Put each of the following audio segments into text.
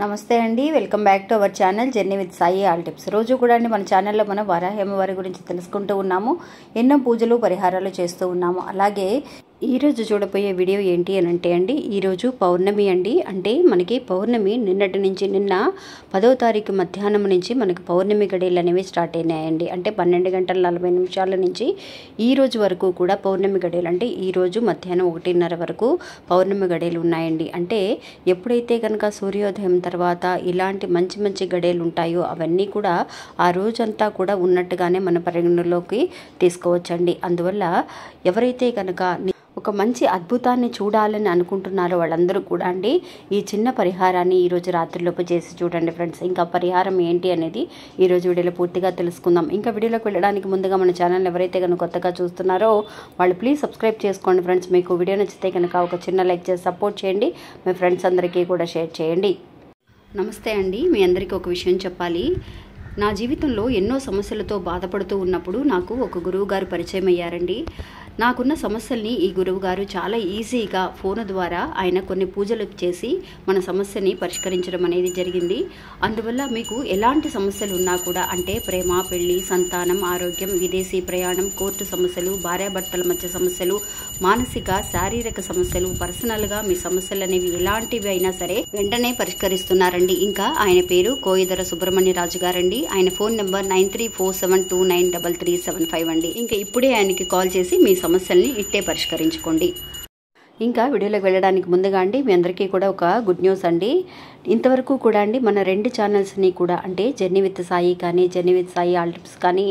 నమస్తే అండి, welcome back to our channel journey with Sai all tips. రోజు కూడా అండి మన ఛానల్లో మనం వరాహి అమ్మవారి గురించి తెలుసుకుంటూ ఉన్నాము. ఎన్నో పూజలు పరిహారాలు చేస్తూ ఉన్నాము. అలాగే ఈరోజు చూడబోయే వీడియో ఏంటి అని అంటే అండి, ఈరోజు పౌర్ణమి అండి. అంటే మనకి పౌర్ణమి నిన్నటి నుంచి నిన్న 10వ తారీఖు మధ్యాహ్నం నుంచి మనకి పౌర్ణమి గడియలు అనేవి స్టార్ట్ అయినాయండి. అంటే 12:40 నుంచి ఈ రోజు వరకు కూడా పౌర్ణమి గడియలు, అంటే ఈరోజు మధ్యాహ్నం 1:30 వరకు పౌర్ణమి గడియలు ఉన్నాయండి. అంటే ఎప్పుడైతే కనుక సూర్యోదయం తర్వాత ఇలాంటి మంచి మంచి గడియలు ఉంటాయో అవన్నీ కూడా ఆ రోజంతా కూడా ఉన్నట్టుగానే మన పరిగణలోకి తీసుకోవచ్చండి. అందువల్ల ఎవరైతే కనుక ఒక మంచి అద్భుతాన్ని చూడాలని అనుకుంటున్నారో వాళ్ళందరూ కూడా అండి ఈ చిన్న పరిహారాన్ని ఈరోజు రాత్రిలోపు చేసి చూడండి ఫ్రెండ్స్. ఇంకా పరిహారం ఏంటి అనేది ఈరోజు వీడియోలో పూర్తిగా తెలుసుకుందాం. ఇంకా వీడియోలోకి వెళ్ళడానికి ముందుగా మన ఛానల్ ఎవరైతే కనుక కొత్తగా చూస్తున్నారో వాళ్ళు ప్లీజ్ సబ్స్క్రైబ్ చేసుకోండి ఫ్రెండ్స్. మీకు వీడియో నచ్చితే కనుక ఒక చిన్న లైక్ చేసి సపోర్ట్ చేయండి. మీ ఫ్రెండ్స్ అందరికీ కూడా షేర్ చేయండి. నమస్తే అండి, మీ అందరికీ ఒక విషయం చెప్పాలి. నా జీవితంలో ఎన్నో సమస్యలతో బాధపడుతూ ఉన్నప్పుడు నాకు ఒక గురువు గారు పరిచయం అయ్యారండి. నాకున్న సమస్యల్ని ఈ గురువు గారు చాలా ఈజీగా ఫోన్ ద్వారా ఆయన కొన్ని పూజలు చేసి మన సమస్యని పరిష్కరించడం అనేది జరిగింది. అందువల్ల మీకు ఎలాంటి సమస్యలు ఉన్నా కూడా, అంటే ప్రేమ, పెళ్లి, సంతానం, ఆరోగ్యం, విదేశీ ప్రయాణం, కోర్టు సమస్యలు, భార్యాభర్తల మధ్య సమస్యలు, మానసిక శారీరక సమస్యలు, పర్సనల్గా మీ సమస్యలు అనేవి ఎలాంటివి అయినా సరే వెంటనే పరిష్కరిస్తున్నారండి. ఇంకా ఆయన పేరు కోయిదర సుబ్రహ్మణ్య రాజు గారండి. ఆయన ఫోన్ నెంబర్ 9347293375 అండి. ఇంకా ఇప్పుడే ఆయనకి కాల్ చేసి మీ సమస్యల్ని ఇట్టే పరిష్కరించుకోండి. ఇంకా వీడియోలోకి వెళ్ళడానికి ముందుగా అండి మీ అందరికీ కూడా ఒక గుడ్ న్యూస్ అండి. ఇంతవరకు కూడా అండి మన 2 ఛానల్స్ని కూడా, అంటే జర్నీ విత్ సాయి కానీ journey with Sai all tips కానీ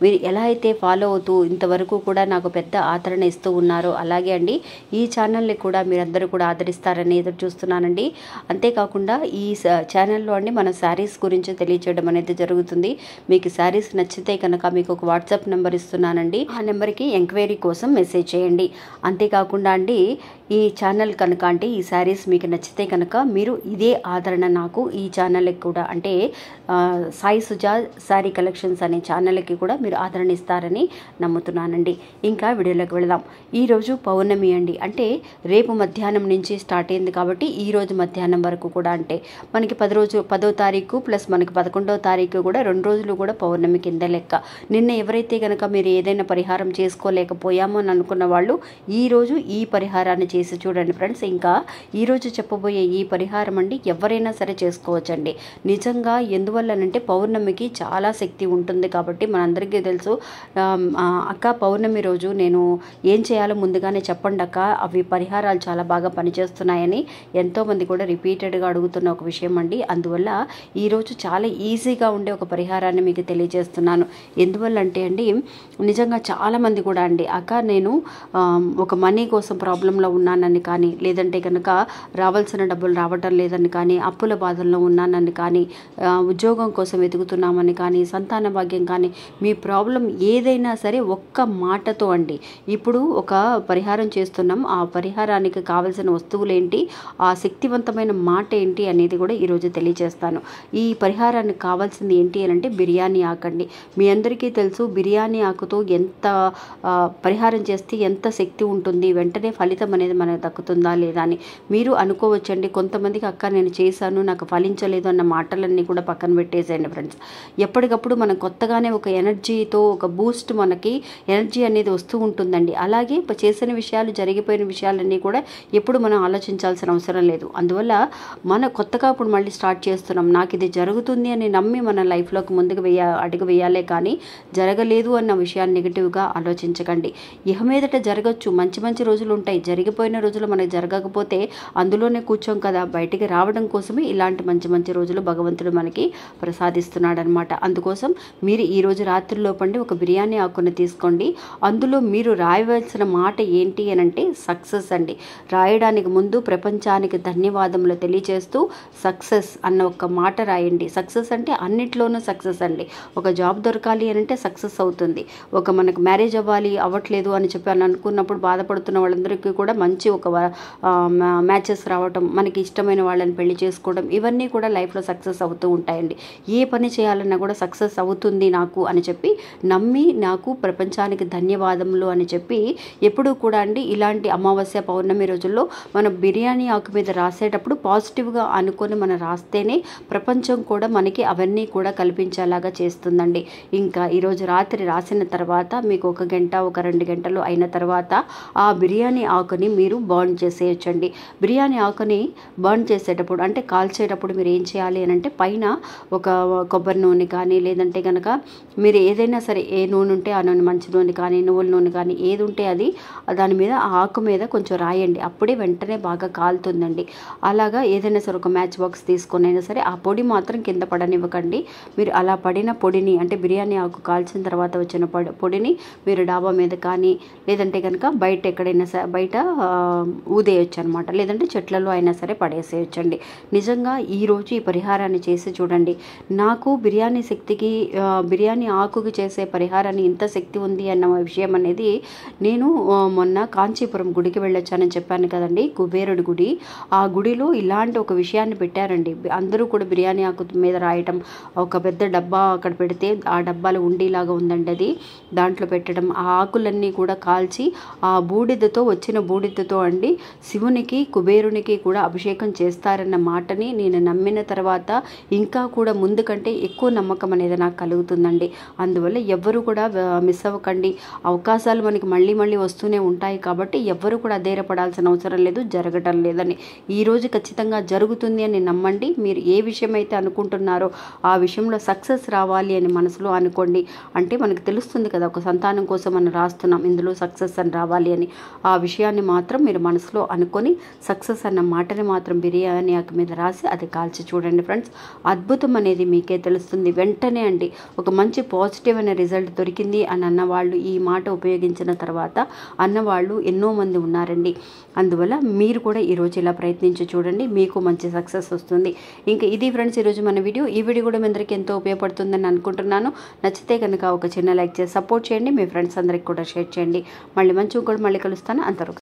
మీరు ఎలా అయితే ఫాలో అవుతూ ఇంతవరకు కూడా నాకు పెద్ద ఆదరణ ఇస్తూ ఉన్నారో అలాగే అండి ఈ ఛానల్ని కూడా మీరందరూ కూడా ఆదరిస్తారని ఎదురు చూస్తున్నానండి. అంతేకాకుండా ఈ ఛానల్లో అండి మన శారీస్ గురించి తెలియచేయడం అనేది జరుగుతుంది. మీకు శారీస్ నచ్చితే కనుక మీకు ఒక వాట్సాప్ నెంబర్ ఇస్తున్నానండి. ఆ నెంబర్కి ఎంక్వైరీ కోసం మెసేజ్ చేయండి. అంతేకాకుండా అండి ఈ ఛానల్ కనుక, అంటే ఈ శారీస్ మీకు నచ్చితే కనుక మీరు ఇదే ఆదరణ నాకు ఈ ఛానల్కి కూడా, అంటే సాయి సుజా శారీ కలెక్షన్స్ అనే ఛానల్కి కూడా మీరు ఆదరణ ఇస్తారని నమ్ముతున్నానండి. ఇంకా వీడియోలోకి వెళదాం. ఈరోజు పౌర్ణమి అండి. అంటే రేపు మధ్యాహ్నం నుంచి స్టార్ట్ అయింది కాబట్టి ఈరోజు మధ్యాహ్నం వరకు కూడా, అంటే మనకి 10వ తారీఖు ప్లస్ మనకి 11వ తారీఖు కూడా 2 రోజులు కూడా పౌర్ణమి కింద లెక్క. నిన్న ఎవరైతే కనుక మీరు ఏదైనా పరిహారం చేసుకోలేకపోయామో అని అనుకున్న వాళ్ళు ఈరోజు ఈ పరిహారాన్ని చేసి చూడండి ఫ్రెండ్స్. ఇంకా ఈరోజు చెప్పబోయే ఈ పరిహారం అండి ఎవరైనా సరే చేసుకోవచ్చండి. నిజంగా ఎందువల్లనంటే పౌర్ణమికి చాలా శక్తి ఉంటుంది కాబట్టి మనందరికీ తెలుసు. అక్క పౌర్ణమి రోజు నేను ఏం చేయాలో ముందుగానే చెప్పండి అక్క, అవి పరిహారాలు చాలా బాగా పనిచేస్తున్నాయని ఎంతోమంది కూడా రిపీటెడ్గా అడుగుతున్న ఒక విషయం అండి. అందువల్ల ఈరోజు చాలా ఈజీగా ఉండే ఒక పరిహారాన్ని మీకు తెలియజేస్తున్నాను. ఎందువల్లంటే అండి నిజంగా చాలామంది కూడా అండి అక్క నేను ఒక మనీ కోసం ప్రాబ్లంలో ఉన్నానని కానీ, లేదంటే కనుక రావాల్సిన డబ్బులు రావటం లేదని కానీ, అప్పుల బాధల్లో ఉన్నానని కానీ, ఉద్యోగం కోసం వెతుకుతున్నామని కానీ, సంతాన భాగ్యం కానీ, మీ ప్రాబ్లం ఏదైనా సరే ఒక్క మాటతో అండి ఇప్పుడు ఒక పరిహారం చేస్తున్నాం. ఆ పరిహారానికి కావలసిన వస్తువులు ఏంటి, ఆ శక్తివంతమైన మాట ఏంటి అనేది కూడా ఈరోజు తెలియజేస్తాను. ఈ పరిహారానికి కావాల్సింది ఏంటి అని అంటే బిర్యానీ ఆకండి. మీ అందరికీ తెలుసు బిర్యానీ ఆకుతో ఎంత పరిహారం చేస్తే ఎంత శక్తి ఉంటుంది, వెంటనే ఫలితం అనేది మనకు దక్కుతుందా లేదా అని మీరు అనుకోవచ్చండి. కొంతమందికి అక్క నేను చేశాను నాకు ఫలించలేదు అన్న మాటలన్నీ కూడా పక్కన పెట్టేసేయండి ఫ్రెండ్స్. ఎప్పటికప్పుడు మనం కొత్తగానే ఒక ఎనర్జీతో ఒక బూస్ట్, మనకి ఎనర్జీ అనేది వస్తూ ఉంటుందండి. అలాగే చేసిన విషయాలు, జరిగిపోయిన విషయాలన్నీ కూడా ఎప్పుడు మనం ఆలోచించాల్సిన అవసరం లేదు. అందువల్ల మన కొత్తగా ఇప్పుడు మళ్ళీ స్టార్ట్ చేస్తున్నాం. నాకు ఇది జరుగుతుంది అని నమ్మి మన లైఫ్లోకి ముందుకు అడుగు వేయాలే కానీ జరగలేదు అన్న విషయాన్ని నెగిటివ్గా ఆలోచించకండి. ఇహ మీదట జరగచ్చు, మంచి మంచి రోజులు ఉంటాయి. జరిగిపోయిన రోజులు మనకు జరగకపోతే అందులోనే కూర్చోం కదా, బయటికి రావడం కోసమే ఇలాంటి మంచి మంచి రోజులు భగవంతుడు మనకి ప్రసాదిస్తున్నాడు అనమాట. అందుకోసం మీరు ఈరోజు రాత్రిలోపండి ఒక బిర్యానీ ఆకుని తీసుకోండి. అందులో మీరు రాయవలసిన మాట ఏంటి అని అంటే సక్సెస్ అండి. రాయడానికి ముందు ప్రపంచానికి ధన్యవాదములు తెలియజేస్తూ సక్సెస్ అన్న ఒక మాట రాయండి. సక్సెస్ అంటే అన్నిట్లోనూ సక్సెస్ అండి. ఒక జాబ్ దొరకాలి అని అంటే సక్సెస్ అవుతుంది. ఒక మనకు మ్యారేజ్ అవ్వట్లేదు అని చెప్పి అనుకున్నప్పుడు బాధపడుతున్న వాళ్ళందరికీ కూడా మంచి ఒక మ్యాచెస్ రావటం, మనకి ఇష్టమైన వాళ్ళని పెళ్లి చేసుకోవడం, ఇవన్నీ కూడా లైఫ్లో సక్సెస్ అవుతూ ఉంటాయండి. ఏ పని చేయాలన్నా కూడా సక్సెస్ అవుతుంది నాకు అని చెప్పి నమ్మి, నాకు ప్రపంచానికి ధన్యవాదములు అని చెప్పి ఎప్పుడూ కూడా అండి ఇలాంటి అమావాస్య పౌర్ణమి రోజుల్లో మనం బిర్యానీ ఆకు మీద రాసేటప్పుడు పాజిటివ్గా అనుకొని మనం రాస్తేనే ప్రపంచం కూడా మనకి అవన్నీ కూడా కల్పించేలాగా చేస్తుందండి. ఇంకా ఈరోజు రాత్రి రాసిన తర్వాత మీకు 1 గంట 2 గంటలు అయిన తర్వాత ఆ బిర్యానీ ఆకుని మీరు బర్న్ చేసేయచ్చండి. బిర్యానీ ఆకుని బర్న్ చేసేటప్పుడు అంటే కాల్చేటప్పుడు మీరు ఏం చేయాలి అని అంటే పైన ఒక కొబ్బరి నూనె కానీ, లేదంటే కనుక మీరు ఏదైనా సరే ఏ నూనె ఉంటే ఆ నూనె, మంచి నూనె కానీ, నువ్వుల నూనె కానీ ఏది ఉంటే అది దాని మీద ఆ ఆకు మీద కొంచెం రాయండి. అప్పుడే వెంటనే బాగా కాలుతుందండి. అలాగా ఏదైనా సరే ఒక మ్యాచ్ బాక్స్ తీసుకొని అయినా సరే ఆ పొడి మాత్రం కింద పడనివ్వకండి. మీరు అలా పడిన పొడిని అంటే బిర్యానీ ఆకు కాల్చిన తర్వాత వచ్చిన పొడిని మీరు డాబా మీద కానీ, లేదంటే కనుక బయట ఎక్కడైనా సరే బయట ఊదేయచ్చు అనమాట. లేదంటే చెట్లలో అయినా సరే పడేసేయచ్చండి. నిజంగా ఈరోజు ఈ పరిహారాన్ని చేసి చూడండి. నాకు బిర్యానీ శక్తికి బిర్యానీ ఆకుకి చేసే పరిహారాన్ని ఇంత శక్తి ఉంది అన్న విషయం అనేది నేను మొన్న కాంచీపురం గుడికి వెళ్ళొచ్చానని చెప్పాను కదండి, కుబేరుడి గుడి. ఆ గుడిలో ఇలాంటి ఒక విషయాన్ని పెట్టారండి. అందరూ కూడా బిర్యానీ ఆకు మీద రాయటం, ఒక పెద్ద డబ్బా అక్కడ పెడితే ఆ డబ్బాలో ఉండేలాగా ఉందండి అది, దాంట్లో పెట్టడం, ఆ ఆకులన్నీ కూడా కాల్చి ఆ బూడిదతో వచ్చిన బూడిదతో అండి శివునికి కుబేరునికి కూడా అభిషేకం చేస్తారన్న మాటని నేను నమ్మిన తర్వాత ఇంకా కూడా ముందు కంటే ఎక్కువ నమ్మకం అనేది నాకు కలుగుతుందండి. అందువల్ల ఎవ్వరూ కూడా మిస్ అవ్వకండి. అవకాశాలు మనకి మళ్ళీ మళ్ళీ వస్తూనే ఉంటాయి కాబట్టి ఎవ్వరూ కూడా అధైర్యపడాల్సిన అవసరం లేదు, జరగటం లేదని. ఈరోజు ఖచ్చితంగా జరుగుతుంది అని నమ్మండి. మీరు ఏ విషయం అయితే అనుకుంటున్నారో ఆ విషయంలో సక్సెస్ రావాలి అని మనసులో అనుకోండి. అంటే మనకు తెలుస్తుంది కదా, ఒక సంతానం కోసం మనం రాస్తున్నాం, ఇందులో సక్సెస్ అని రావాలి అని. ఆ విషయాన్ని మాత్రం మీరు మనసులో అనుకొని సక్సెస్ అన్న మాటని మాత్రం బిర్యానీ ఆకు మీద రాసి అది కాల్చి చూడండి ఫ్రెండ్స్. అద్భుతం అనేది మీకే తెలుస్తుంది. వెంటనే అండి ఒక మంచి పాజిటివ్ అనే రిజల్ట్ దొరికింది అని అన్నవాళ్ళు, ఈ మాట ఉపయోగించిన తర్వాత అన్నవాళ్ళు ఎన్నో మంది ఉన్నారండి. అందువల్ల మీరు కూడా ఈరోజు ఇలా ప్రయత్నించి చూడండి, మీకు మంచి సక్సెస్ వస్తుంది. ఇంకా ఇది ఫ్రెండ్స్ ఈరోజు మన వీడియో. ఈ వీడియో కూడా మీ అందరికీ ఎంతో ఉపయోగపడుతుందని అనుకుంటున్నాను. నచ్చితే కనుక ఒక చిన్న లైక్ చేసి సపోర్ట్ చేయండి. మీ ఫ్రెండ్స్ అందరికి కూడా షేర్ చేయండి. మళ్ళీ మంచిగా కూడా మళ్ళీ కలుస్తాను. అంతవరకు